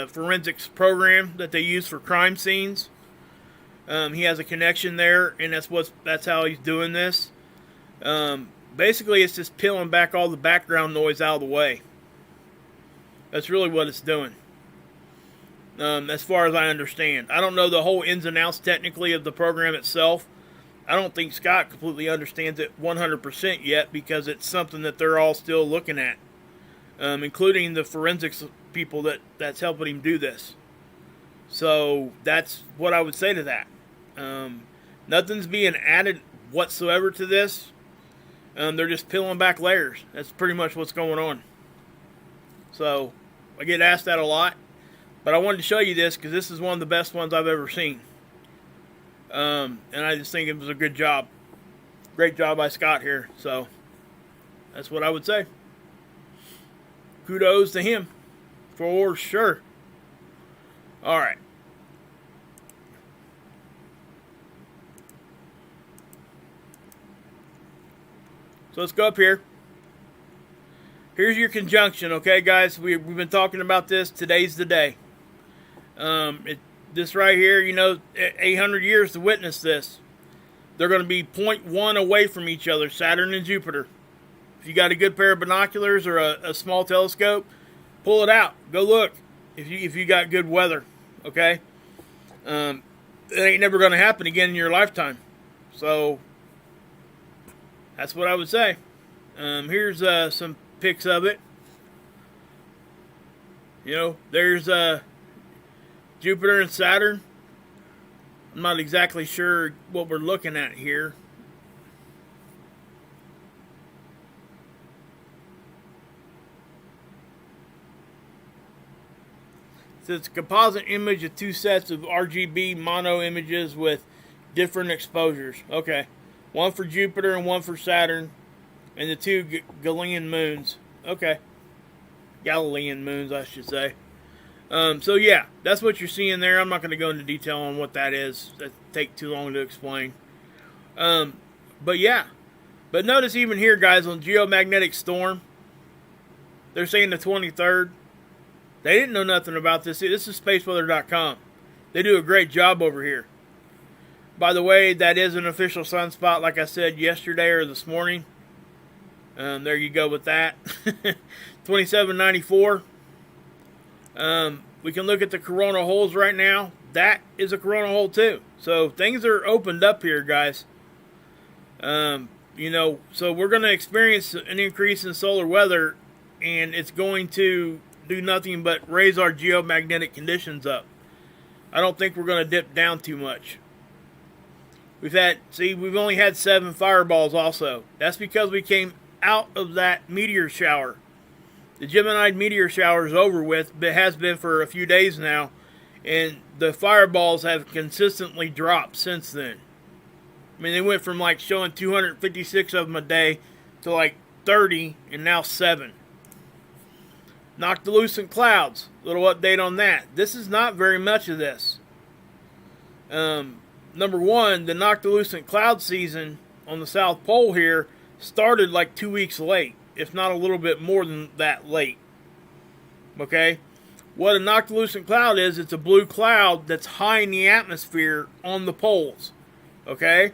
forensics program that they use for crime scenes. He has a connection there, and that's how he's doing this. Basically, it's just peeling back all the background noise out of the way. That's really what it's doing. As far as I understand, I don't know the whole ins and outs technically of the program itself. I don't think Scott completely understands it 100% yet, because it's something that they're all still looking at, including the forensics people that's helping him do this. So that's what I would say to that. Nothing's being added whatsoever to this. They're just peeling back layers. That's pretty much what's going on. So I get asked that a lot, but I wanted to show you this because this is one of the best ones I've ever seen. And I just think it was a good job. Great job by Scott here. So that's what I would say. Kudos to him, for sure. All right. So let's go up here. Here's your conjunction, okay, guys? We've been talking about this. Today's the day. This right here, 800 years to witness this. They're going to be 0.1 away from each other, Saturn and Jupiter. If you got a good pair of binoculars or a small telescope, pull it out. Go look if you got good weather, okay? It ain't never going to happen again in your lifetime. So that's what I would say. Here's some pics of it. There's Jupiter and Saturn. I'm not exactly sure what we're looking at here. So it's a composite image of two sets of RGB mono images with different exposures. Okay. One for Jupiter and one for Saturn. And the two Galilean moons. Okay. Galilean moons, I should say. So yeah, that's what you're seeing there. I'm not going to go into detail on what that is. That'd take too long to explain. But yeah. But notice even here, guys, on geomagnetic storm, they're saying the 23rd. They didn't know nothing about this. This is spaceweather.com. They do a great job over here. By the way, that is an official sunspot, like I said yesterday or this morning. There you go with that. 2794. We can look at the corona holes right now. That is a corona hole too. So things are opened up here, guys. So we're going to experience an increase in solar weather, and it's going to do nothing but raise our geomagnetic conditions up. I don't think we're going to dip down too much. We've only had 7 fireballs also. That's because we came out of that meteor shower. The Gemini meteor shower is over with, but it has been for a few days now, and the fireballs have consistently dropped since then. I mean, they went from showing 256 of them a day to 30, and now 7. Noctilucent clouds. Little update on that. This is not very much of this. Number one, the noctilucent cloud season on the South Pole here started 2 weeks late, if not a little bit more than that late. Okay? What a noctilucent cloud is, it's a blue cloud that's high in the atmosphere on the poles. Okay?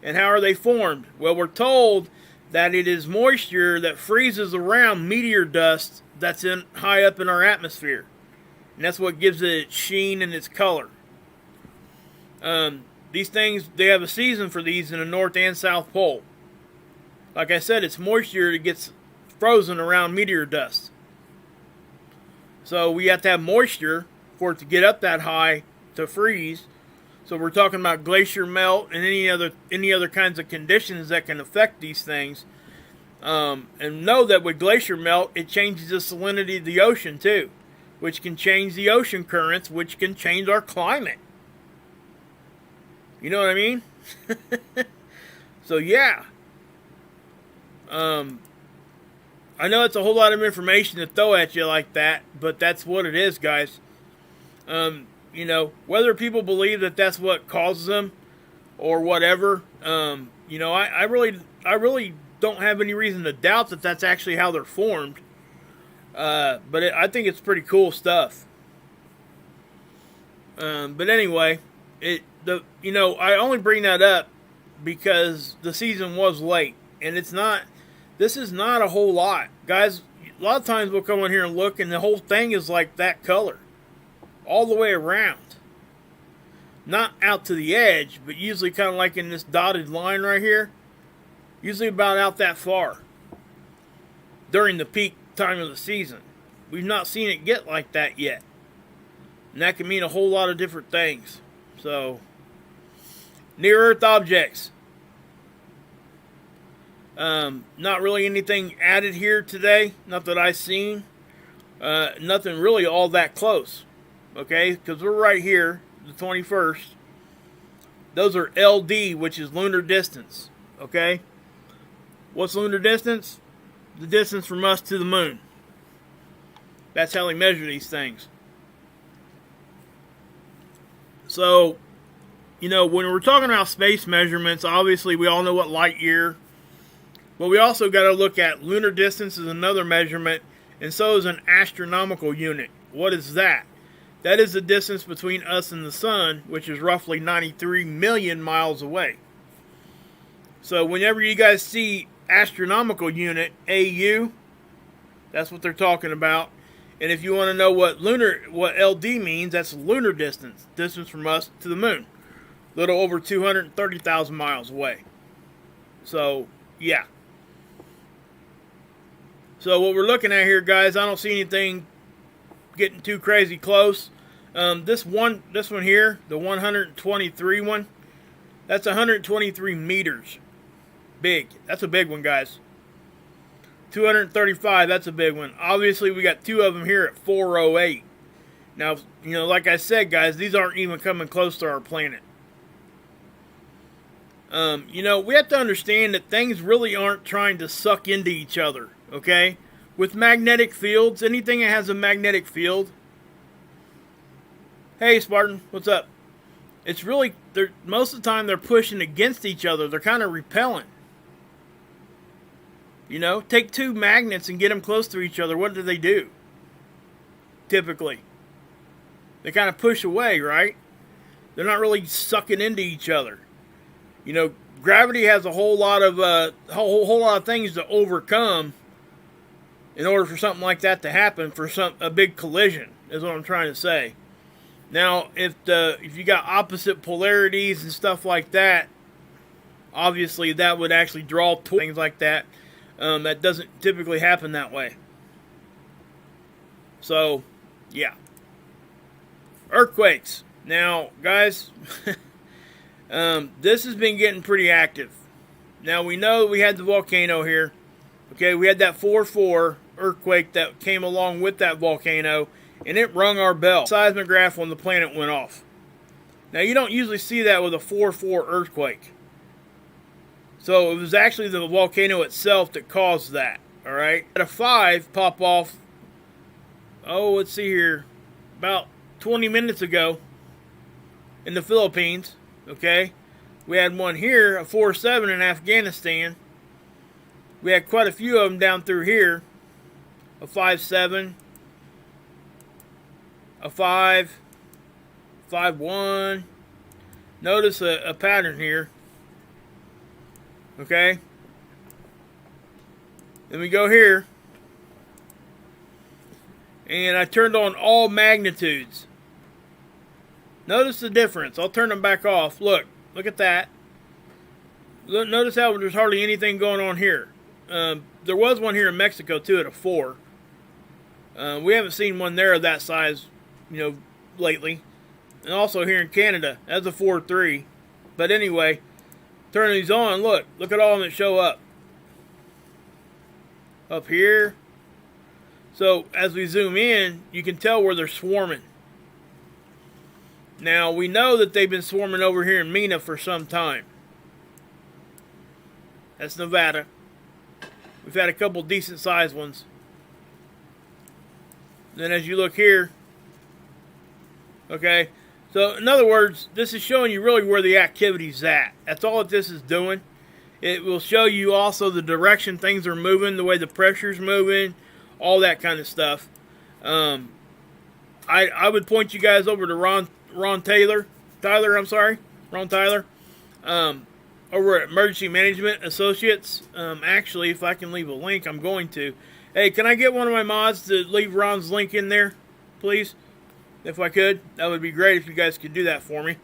And how are they formed? Well, we're told that it is moisture that freezes around meteor dust that's high up in our atmosphere. And that's what gives it its sheen and its color. These things, they have a season for these in the North and South Pole. Like I said, it's moisture that gets frozen around meteor dust. So we have to have moisture for it to get up that high to freeze. So we're talking about glacier melt and any other kinds of conditions that can affect these things. And know that with glacier melt, it changes the salinity of the ocean too, which can change the ocean currents, which can change our climate. You know what I mean? So yeah. I know it's a whole lot of information to throw at you like that, but that's what it is, guys. You know, whether people believe that that's what causes them or whatever, you know, I really don't have any reason to doubt that that's actually how they're formed. But I think it's pretty cool stuff. But anyway, you know, I only bring that up because the season was late, and this is not a whole lot. Guys, a lot of times we'll come in here and look, and the whole thing is like that color. All the way around. Not out to the edge, but usually kind of like in this dotted line right here. Usually about out that far. During the peak time of the season. We've not seen it get like that yet. And that can mean a whole lot of different things. So, near Earth objects. Not really anything added here today. Not that I've seen. Nothing really all that close. Okay, because we're right here, the 21st. Those are LD, which is lunar distance. Okay? What's lunar distance? The distance from us to the moon. That's how they measure these things. So, you know, when we're talking about space measurements, obviously we all know what light year. But we also got to look at lunar distance is another measurement, and so is an astronomical unit. What is that? That is the distance between us and the sun, which is roughly 93 million miles away. So whenever you guys see astronomical unit, AU, that's what they're talking about. And if you want to know what LD means, that's lunar distance. Distance from us to the moon. A little over 230,000 miles away. So, yeah. So what we're looking at here, guys, I don't see anything getting too crazy close. This one here, the 123 one, that's 123 meters. Big. That's a big one, guys. 235, that's a big one. Obviously, we got two of them here at 408. Now, you know, like I said, guys, these aren't even coming close to our planet. You know, we have to understand that things really aren't trying to suck into each other, okay? With magnetic fields, anything that has a magnetic field. Hey, Spartan, what's up? It's really, most of the time they're pushing against each other. They're kind of repelling. You know, take two magnets and get them close to each other. What do? Typically. They kind of push away, right? They're not really sucking into each other. You know, gravity has a whole lot of things to overcome in order for something like that to happen, for a big collision, is what I'm trying to say. Now, if you got opposite polarities and stuff like that, obviously that would actually draw to things like that. That doesn't typically happen that way. So, yeah. Earthquakes. Now, guys, this has been getting pretty active. Now, we know we had the volcano here. Okay, we had that 4.4 earthquake that came along with that volcano, and it rung our bell. Seismograph when the planet went off. Now, you don't usually see that with a 4.4 earthquake. So, it was actually the volcano itself that caused that. Alright? At a 5 pop off, let's see here, about 20 minutes ago in the Philippines. Okay? We had one here, a 4.7 in Afghanistan. We had quite a few of them down through here. A 5.7, a 5, 5.1. Notice a pattern here. Okay? Then we go here. And I turned on all magnitudes. Notice the difference. I'll turn them back off. Look at that. Notice how there's hardly anything going on here. There was one here in Mexico too at a 4. We haven't seen one there of that size, lately. and also here in Canada. That's a 4-3. But anyway, turn these on. Look at all of them that show up here. So as we zoom in, you can tell where they're swarming. Now we know that they've been swarming over here in Mena for some time. That's Nevada. We've had a couple decent sized ones. Then as you look here, okay, so in other words, this is showing you really where the activity's at. That's all that this is doing. It will show you also the direction things are moving, the way the pressure's moving, all that kind of stuff. I would point you guys over to Ron Tyler, over at Emergency Management Associates. Actually, if I can leave a link, I'm going to. Hey, can I get one of my mods to leave Ron's link in there, please? If I could, that would be great if you guys could do that for me.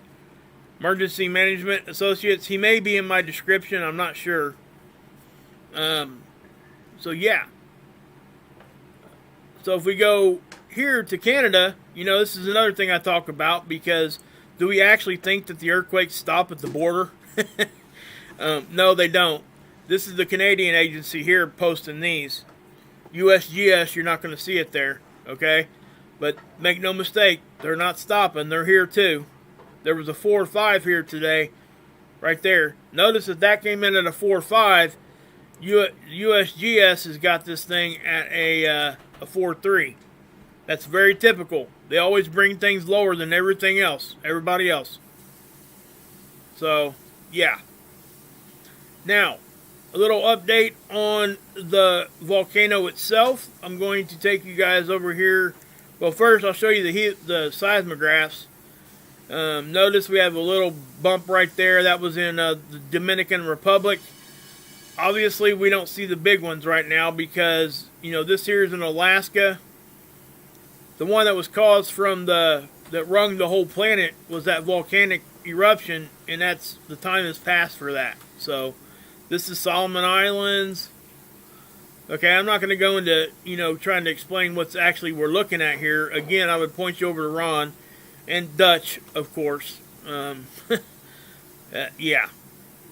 Emergency Management Associates. He may be in my description. I'm not sure. So, yeah. So, if we go here to Canada, you know, this is another thing I talk about, because do we actually think that the earthquakes stop at the border? No, they don't. This is the Canadian agency here posting these. USGS, you're not going to see it there, okay? But make no mistake, they're not stopping. They're here too. There was a 4 or 5 here today, right there. Notice that came in at a 4 or 5. USGS has got this thing at a 4-3. That's very typical. They always bring things lower than everything else, everybody else. So, yeah. Now, a little update on the volcano itself. I'm going to take you guys over here. Well, first I'll show you the seismographs. Notice we have a little bump right there. That was in the Dominican Republic. Obviously, we don't see the big ones right now because, you know, this here is in Alaska. The one that was caused from that wrung the whole planet was that volcanic eruption, and the time has passed for that. So, this is Solomon Islands. Okay, I'm not going to go into, you know, trying to explain what's actually we're looking at here. Again, I would point you over to Ron and Dutch, of course. Yeah.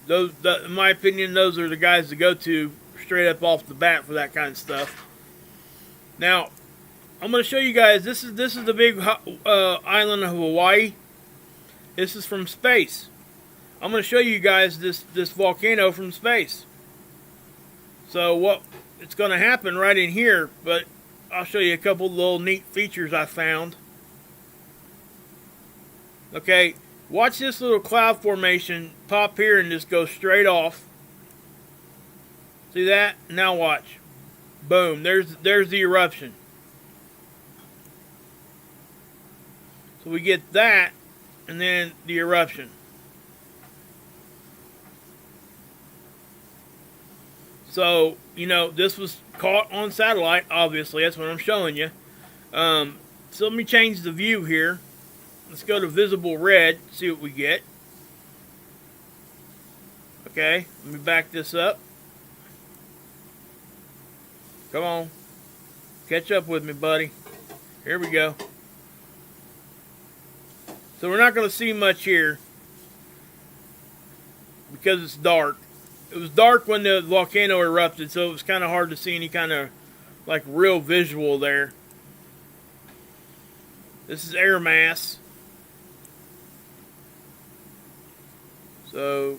In my opinion, those are the guys to go to straight up off the bat for that kind of stuff. Now, I'm going to show you guys, this is the big island of Hawaii. This is from space. I'm going to show you guys this volcano from space. So what it's going to happen right in here, but I'll show you a couple of little neat features I found. Okay, watch this little cloud formation pop here and just go straight off. See that? Now watch. Boom, there's the eruption. So we get that, and then the eruption. So, you know, this was caught on satellite, obviously. That's what I'm showing you. So let me change the view here. Let's go to visible red, see what we get. Okay, let me back this up. Come on. Catch up with me, buddy. Here we go. So we're not going to see much here because it's dark. It was dark when the volcano erupted, so it was kind of hard to see any kind of like real visual there. This is air mass. So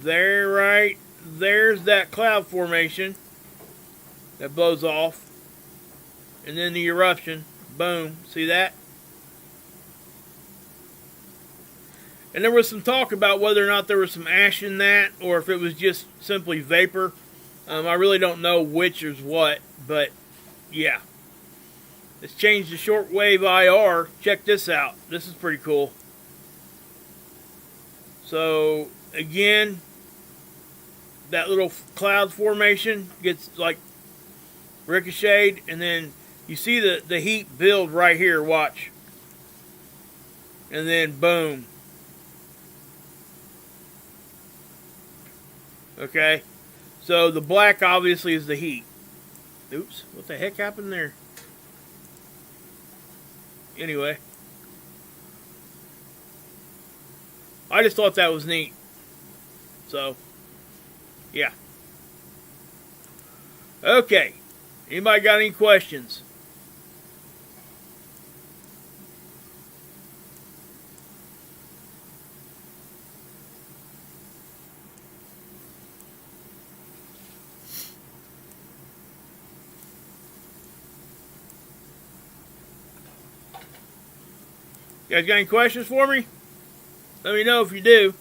there's that cloud formation that blows off. And then the eruption. Boom. See that? And there was some talk about whether or not there was some ash in that, or if it was just simply vapor. I really don't know which is what, but yeah. Let's change the shortwave IR. Check this out. This is pretty cool. So, again, that little cloud formation gets like ricocheted, and then you see the heat build right here. Watch. And then boom. Okay, so the black obviously is the heat. Oops, what the heck happened there? Anyway, I just thought that was neat. So, yeah. Okay. Anybody got any questions? You guys got any questions for me? Let me know if you do.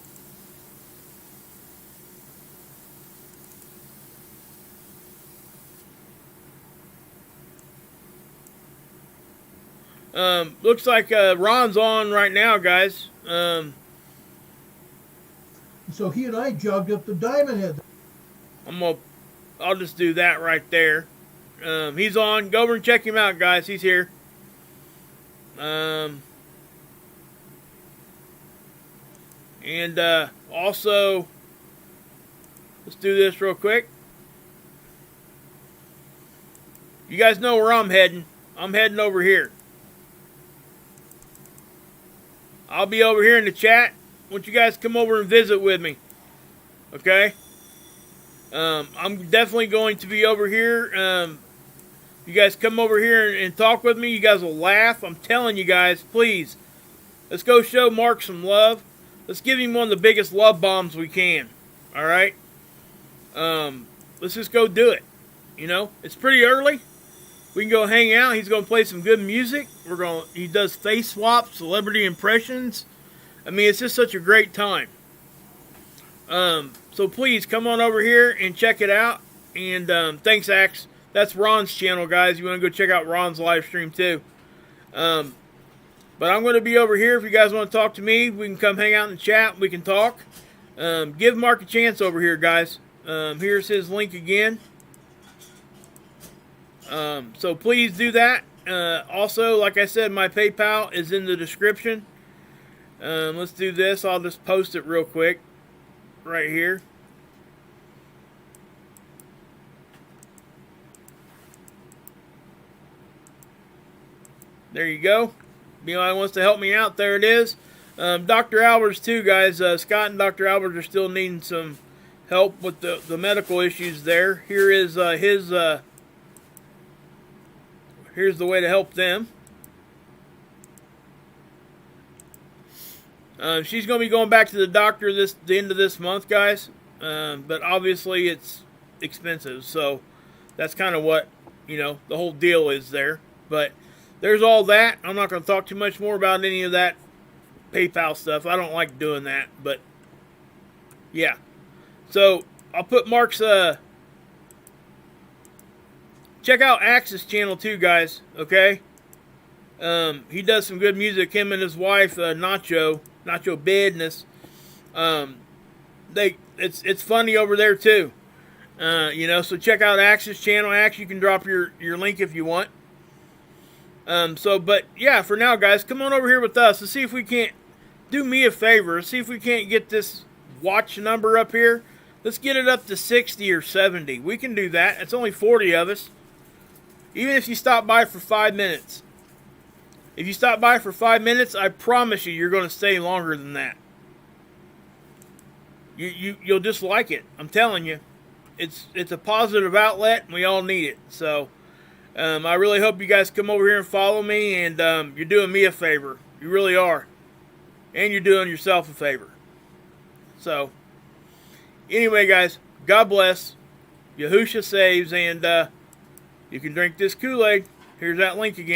Looks like Ron's on right now, guys. So he and I jogged up the Diamond Head. I'll just do that right there. He's on. Go over and check him out, guys. He's here. And also, let's do this real quick. You guys know where I'm heading. I'm heading over here. I'll be over here in the chat. I want you guys to come over and visit with me. Okay? I'm definitely going to be over here. You guys come over here and talk with me. You guys will laugh. I'm telling you guys, please. Let's go show Mark some love. Let's give him one of the biggest love bombs we can. Alright? Let's just go do it. You know, it's pretty early. We can go hang out. He's going to play some good music. He does face swaps, celebrity impressions. I mean, it's just such a great time. So please come on over here and check it out. And thanks, Axe. That's Ron's channel, guys. You want to go check out Ron's live stream too. But I'm going to be over here. If you guys want to talk to me, we can come hang out in the chat. We can talk. Give Mark a chance over here, guys. Here's his link again. So please do that. Also, like I said, my PayPal is in the description. Let's do this. I'll just post it real quick right here. There you go. If anybody wants to help me out, there it is. Dr. Alberts too, guys. Scott and Dr. Alberts are still needing some help with the medical issues there. Here is here's the way to help them. She's going to be going back to the doctor the end of this month, guys. But obviously it's expensive, so that's kind of what, the whole deal is there. But there's all that. I'm not going to talk too much more about any of that PayPal stuff. I don't like doing that, but yeah. So I'll put Mark's check out Axe's channel too, guys. Okay. He does some good music. Him and his wife, Nacho Business. It's funny over there too. So check out Axe's channel. Axe, you can drop your link if you want. But yeah, for now, guys, come on over here with us. Let's see if we can't do me a favor. See if we can't get this watch number up here. Let's get it up to 60 or 70. We can do that. It's only 40 of us. Even if you stop by for 5 minutes. If you stop by for 5 minutes, I promise you're going to stay longer than that. You'll just like it. I'm telling you. It's a positive outlet, and we all need it. So, I really hope you guys come over here and follow me, and you're doing me a favor. You really are. And you're doing yourself a favor. So, anyway, guys, God bless. Yahusha saves, and you can drink this Kool-Aid. Here's that link again.